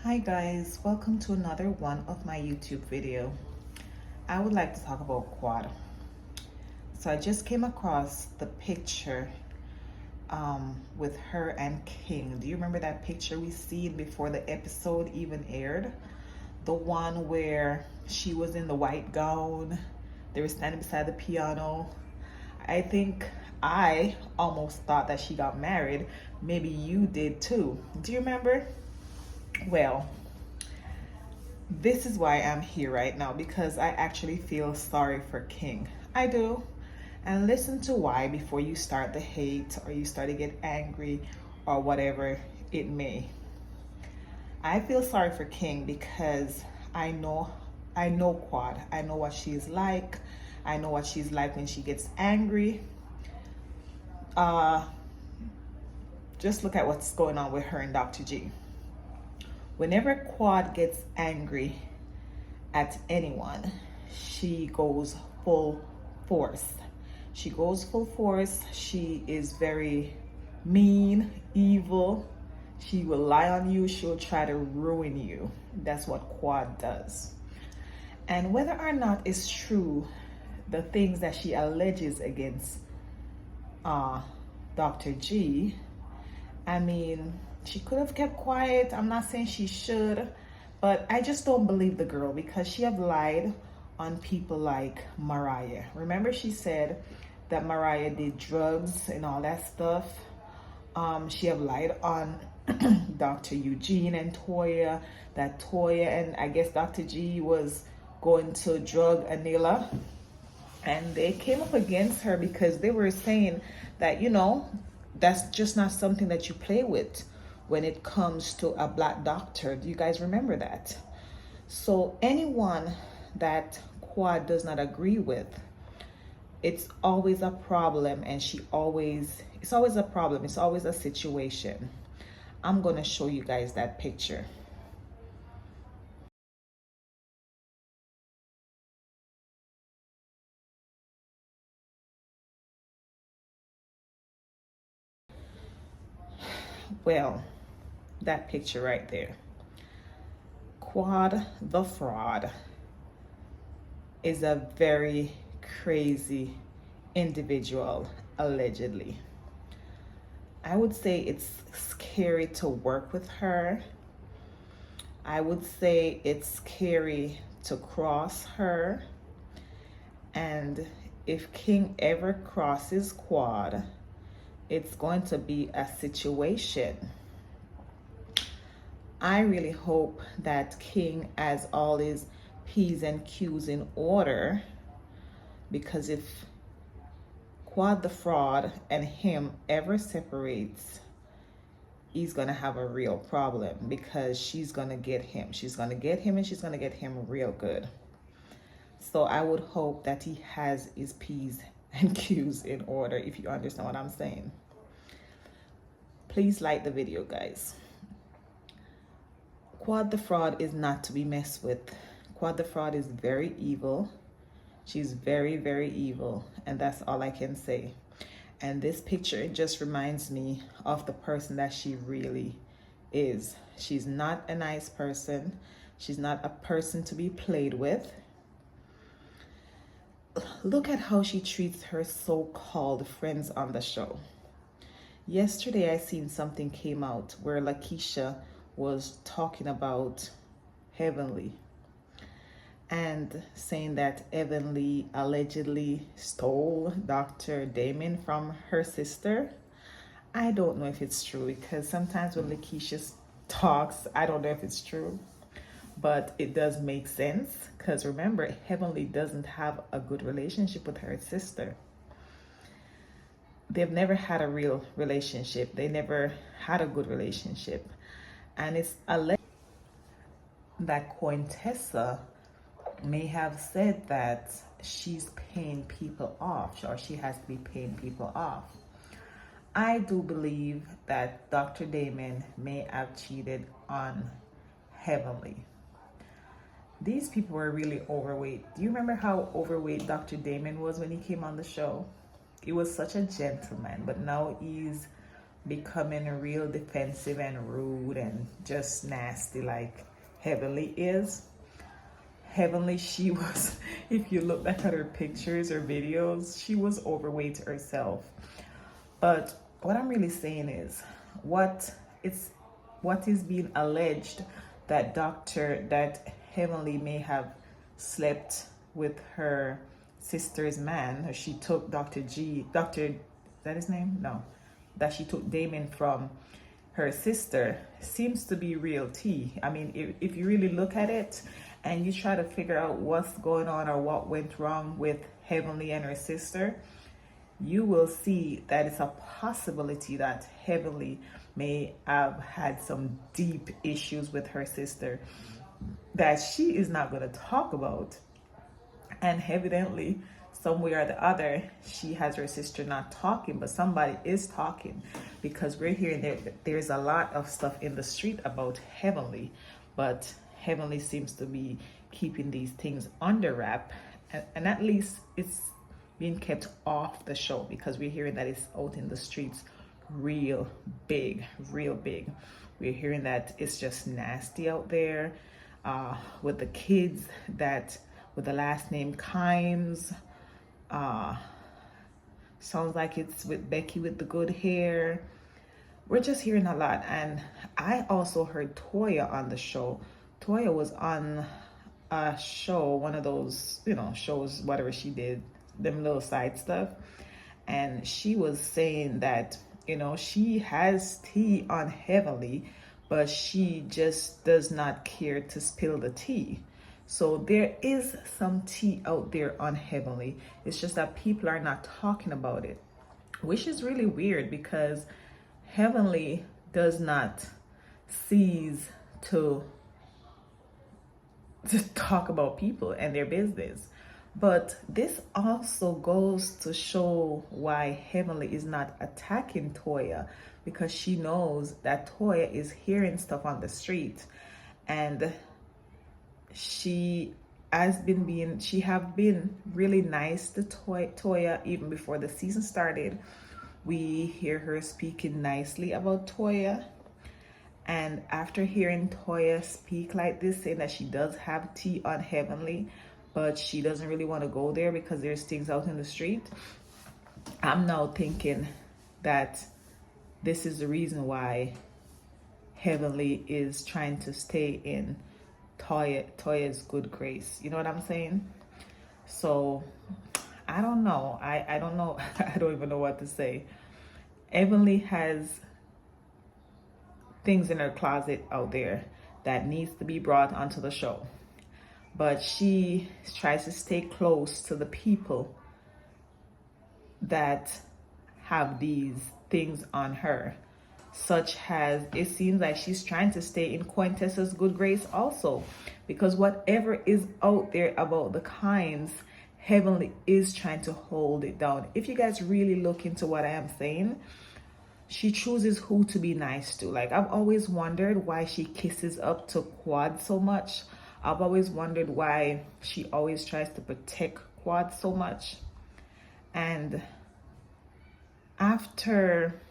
Hi guys, welcome to another one of my YouTube video. I would like to talk about Quad. So I just came across the picture with her and King. Do you remember that picture we seen before the episode even aired? The one where she was in the white gown, they were standing beside the piano. I think I almost thought that she got married. Maybe you did too. Do you remember? Well, this is why I'm here right now, because I actually feel sorry for King. I do. And listen to why before you start the hate or you start to get angry or whatever it may. I feel sorry for King because I know Quad. I know what she's like. I know what she's like when she gets angry. Uh just look at what's going on with her and Dr. G. Whenever Quad gets angry at anyone, she goes full force. She goes full force. She is very mean, evil. She will lie on you. She'll try to ruin you. That's what Quad does. And whether or not it's true, the things that she alleges against Dr. G, I mean, she could have kept quiet. I'm not saying she should, but I just don't believe the girl because she have lied on people like Mariah. Remember she said that Mariah did drugs and all that stuff. She have lied on Dr. Eugene and Toya, that Toya and I guess Dr. G was going to drug Anila. And they came up against her because they were saying that, that's just not something that you play with when it comes to a black doctor. Do you guys remember that? So anyone that Quad does not agree with, it's always a problem, and it's always a problem. It's always a situation. I'm gonna show you guys that picture. Well, that picture right there. Quad the fraud is a very crazy individual, allegedly. I would say it's scary to work with her. I would say it's scary to cross her. And if King ever crosses Quad, it's going to be a situation. I really hope that King has all his P's and Q's in order, because if Quad the fraud and him ever separates, he's gonna have a real problem, because she's gonna get him. She's gonna get him, and she's gonna get him real good. So I would hope that he has his P's and Q's in order, if you understand what I'm saying. Please like the video, guys. Quad the fraud is not to be messed with. Quad the fraud is very evil. She's very, very evil, and that's all I can say. And this picture, it just reminds me of the person that she really is. She's not a nice person. She's not a person to be played with. Look at how she treats her so-called friends on the show. Yesterday, I seen something came out where Lakeisha was talking about Heavenly and saying that Heavenly allegedly stole Dr. Damon from her sister. I don't know if it's true, because sometimes when Lakeisha talks, I don't know if it's true, but it does make sense, because remember, Heavenly doesn't have a good relationship with her sister. They've never had a real relationship. They never had a good relationship. And it's alleged that Quintessa may have said that she's paying people off, or she has to be paying people off. I do believe that Dr. Damon may have cheated on Heavenly. These people were really overweight. Do you remember how overweight Dr. Damon was when he came on the show? He was such a gentleman, but now he's becoming real defensive and rude and just nasty like Heavenly is. Heavenly, she was, if you look back at her pictures or videos, she was overweight herself. But what I'm really saying is, what is being alleged that Heavenly may have slept with her sister's man, or she took is that his name? No. That she took Damon from her sister, seems to be real tea. I mean, if you really look at it and you try to figure out what's going on or what went wrong with Heavenly and her sister, you will see that it's a possibility that Heavenly may have had some deep issues with her sister that she is not going to talk about. And evidently, some way or the other, she has her sister not talking, but somebody is talking, because we're hearing there's a lot of stuff in the street about Heavenly, but Heavenly seems to be keeping these things under wrap, and at least it's being kept off the show, because we're hearing that it's out in the streets real big. We're hearing that it's just nasty out there, with the kids that with the last name Kimes. Sounds like it's with Becky with the good hair. We're just hearing a lot. And I also heard Toya on the show. Toya was on a show, one of those, shows, whatever she did, them little side stuff. And she was saying that, she has tea on Heavenly, but she just does not care to spill the tea. So there is some tea out there on Heavenly. It's just that people are not talking about it, which is really weird, because Heavenly does not cease to talk about people and their business. But this also goes to show why Heavenly is not attacking Toya, because she knows that Toya is hearing stuff on the street, and she have been really nice to Toya even before the season started. We hear her speaking nicely about Toya, and after hearing Toya speak like this, saying that she does have tea on Heavenly, but she doesn't really want to go there because there's things out in the street, I'm now thinking that this is the reason why Heavenly is trying to stay in Toya's good grace. You know what I'm saying? So I don't know. I don't know. I don't even know what to say. Heavenly has things in her closet out there that needs to be brought onto the show, but she tries to stay close to the people that have these things on her, such as, it seems like she's trying to stay in Quintessa's good grace also, because whatever is out there about the Kimes, Heavenly is trying to hold it down. If you guys really look into what I am saying, she chooses who to be nice to. Like, I've always wondered why she kisses up to Quad so much. I've always wondered why she always tries to protect Quad so much. And after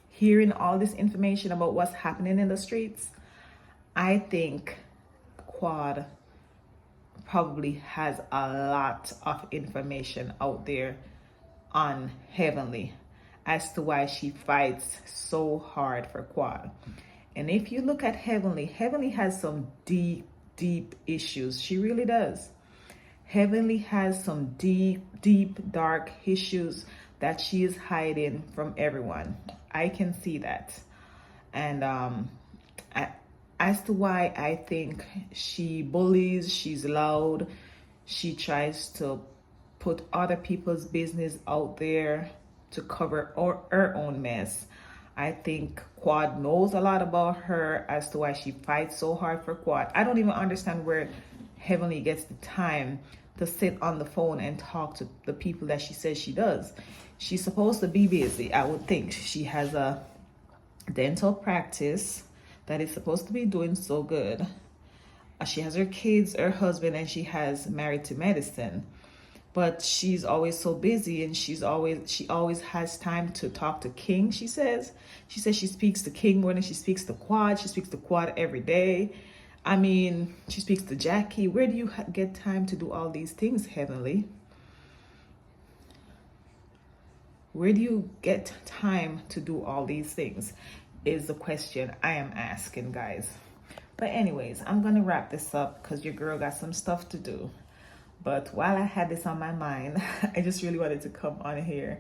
hearing all this information about what's happening in the streets, I think Quad probably has a lot of information out there on Heavenly as to why she fights so hard for Quad. And if you look at Heavenly, Heavenly has some deep issues. She really does. Heavenly has some deep, dark issues that she is hiding from everyone. I can see that. And as to why I think she bullies, she's loud, she tries to put other people's business out there to cover her own mess. I think Quad knows a lot about her as to why she fights so hard for Quad. I don't even understand where Heavenly gets the time to sit on the phone and talk to the people that she says she does. She's supposed to be busy, I would think. She has a dental practice that is supposed to be doing so good. She has her kids, her husband, and she has Married to Medicine. but she's always so busy, and she always has time to talk to King. She says she speaks to King more than she speaks to Quad. She speaks to Quad every day. I mean, she speaks to Jackie. Where do you get time to do all these things, Heavenly? Where do you get time to do all these things is the question I am asking, guys. But anyways, I'm gonna wrap this up because your girl got some stuff to do. But while I had this on my mind, I just really wanted to come on here